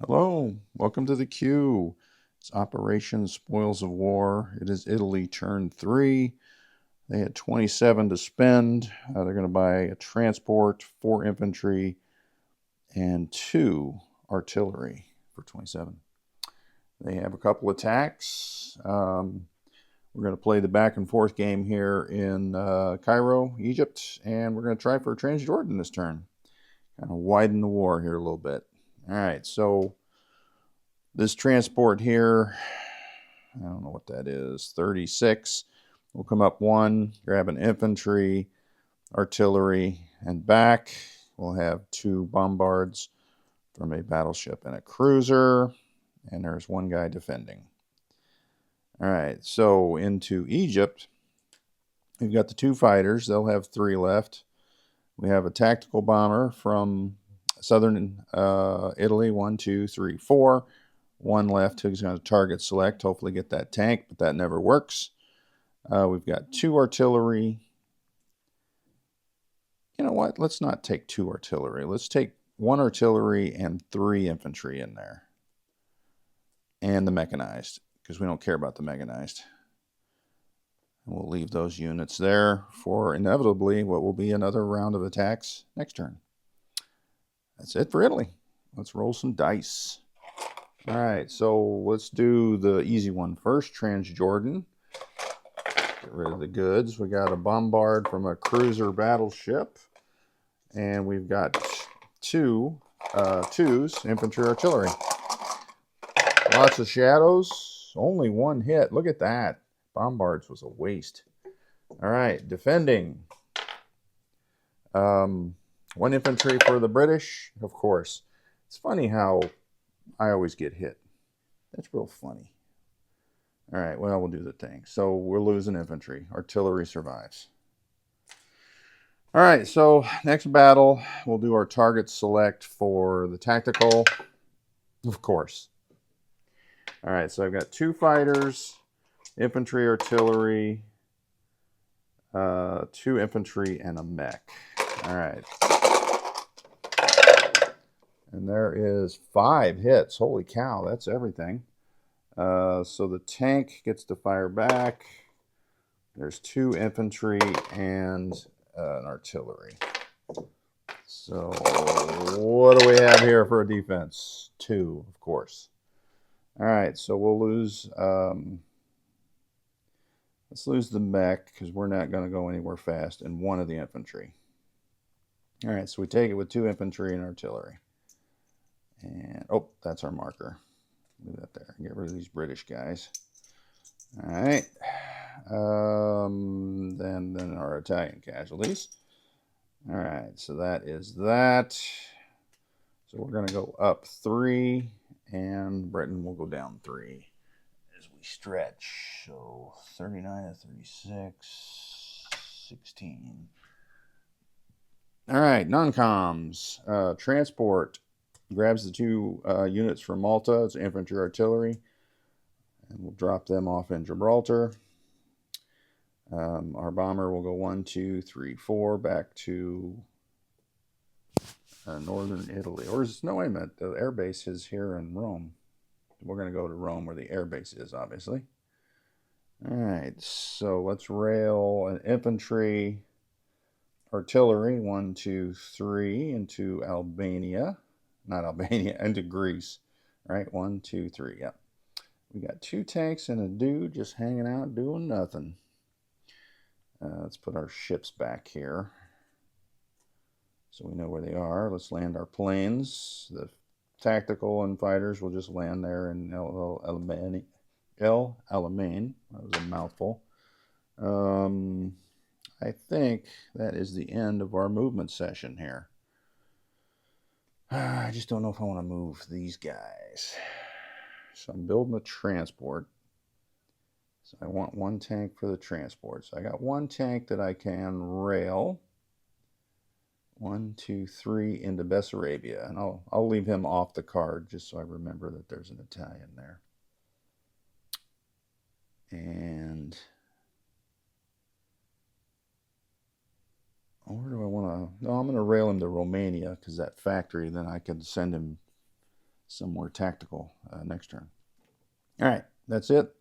Hello, welcome to the queue. It's Operation Spoils of War. It is Italy turn three. They had 27 to spend. They're going to buy a transport, four infantry, and two artillery for 27. They have a couple attacks. We're going to play the back and forth game here in Cairo, Egypt, and we're going to try for Transjordan this turn. Kind of widen the war here a little bit. All right, so this transport here, I don't know what that is, 36. We'll come up one, grab an infantry, artillery, and back. We'll have two bombards from a battleship and a cruiser, and there's one guy defending. All right, so into Egypt, we've got the two fighters. They'll have three left. We have a tactical bomber from southern Italy, one, two, three, four. One left who's going to target select, hopefully get that tank, but that never works. We've got two artillery. You know what? Let's not take two artillery. Let's take one artillery and three infantry in there. And the mechanized, because we don't care about the mechanized. And we'll leave those units there for inevitably what will be another round of attacks next turn. That's it for Italy. Let's roll some dice. All right, so let's do the easy one first, Transjordan. Get rid of the goods. We got a bombard from a cruiser battleship, and we've got twos, infantry artillery. Lots of shadows, only one hit. Look at that. Bombards was a waste. All right, defending. One infantry for the British, of course. It's funny how I always get hit. That's real funny. All right, well, we'll do the thing. So we're losing infantry. Artillery survives. All right, so next battle, we'll do our target select for the tactical, of course. All right, so I've got two fighters, infantry, artillery, two infantry, and a mech. All right. And there is 5 hits. Holy cow, that's everything. So the tank gets to fire back. There's 2 infantry and an artillery. So what do we have here for a defense? 2, of course. All right, so we'll lose. Let's lose the mech because we're not going to go anywhere fast, and 1 of the infantry. All right, so we take it with 2 infantry and artillery. And oh, that's our marker. Leave that there. Get rid of these British guys. All right. Then our Italian casualties. All right, so that is that. So we're going to go up 3, and Britain will go down 3 as we stretch. So 39 to 36, 16. All right, non-coms. Transport grabs the 2 units from Malta. It's infantry artillery. And we'll drop them off in Gibraltar. Our bomber will go 1, 2, 3, 4 back to northern Italy. Or is no, wait a minute. The air base is here in Rome. We're going to go to Rome where the air base is, obviously. All right, so let's rail an infantry, artillery 1, 2, 3 into Albania. Not Albania, into Greece. All right, 1, 2, 3. Yep. We got 2 tanks and a dude just hanging out doing nothing. Let's put our ships back here so we know where they are. Let's land our planes. The tactical and fighters will just land there in El Alamein. That was a mouthful. I think that is the end of our movement session here. I just don't know if I want to move these guys. So I'm building a transport. So I want 1 tank for the transport. So I got 1 tank that I can rail. 1, 2, 3 into Bessarabia. And I'll leave him off the card just so I remember that there's an Italian there. And where do I want to? No, I'm going to rail him to Romania because that factory, then I can send him some more tactical next turn. All right, that's it.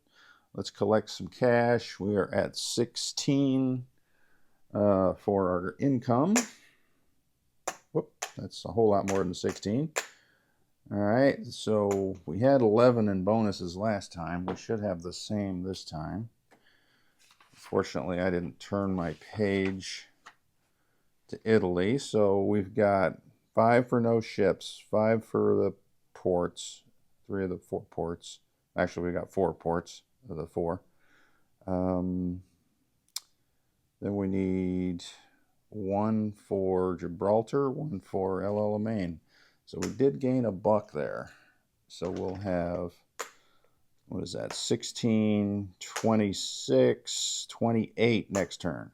Let's collect some cash. We are at 16 for our income. Whoop, that's a whole lot more than 16. All right, so we had 11 in bonuses last time. We should have the same this time. Fortunately, I didn't turn my page to Italy, so we've got 5 for no ships, 5 for the ports, 3 of the 4 ports. Actually, we got 4 ports of the 4. Then we need 1 for Gibraltar, 1 for El Alamein. So we did gain a buck there. So we'll have, what is that, 16, 26, 28 next turn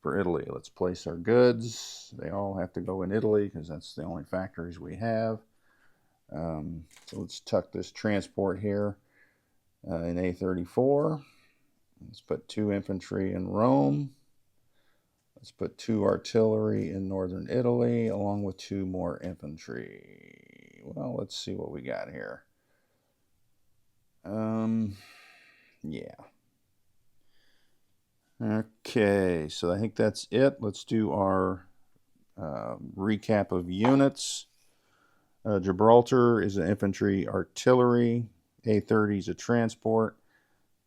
for Italy. Let's place our goods. They all have to go in Italy because that's the only factories we have. So let's tuck this transport here in A34. Let's put 2 infantry in Rome. Let's put 2 artillery in northern Italy, along with 2 more infantry. Well, let's see what we got here. Yeah. Okay, so I think that's it. Let's do our recap of units. Gibraltar is an infantry artillery. A30 is a transport.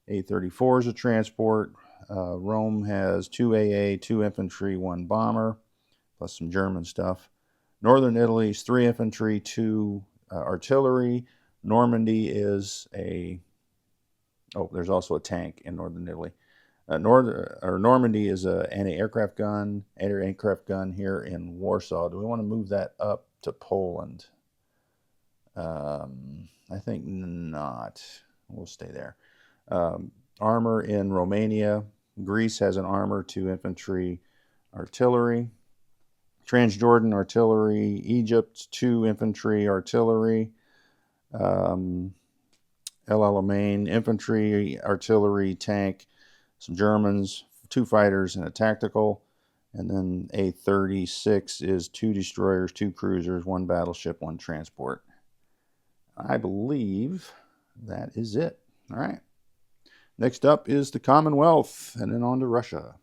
A34 is a transport. Rome has 2 AA, 2 infantry, 1 bomber, plus some German stuff. Northern Italy is 3 infantry, 2 artillery. Normandy is a... Oh, there's also a tank in northern Italy. Normandy is an anti-aircraft gun here in Warsaw. Do we want to move that up to Poland? I think not. We'll stay there. Armor in Romania. Greece has an armor, 2 infantry, artillery. Transjordan artillery. Egypt, 2 infantry, artillery. El Alamein, infantry, artillery, tank, some Germans, 2 fighters, and a tactical. And then A36 is 2 destroyers, 2 cruisers, 1 battleship, 1 transport. I believe that is it. All right. Next up is the Commonwealth, and then on to Russia.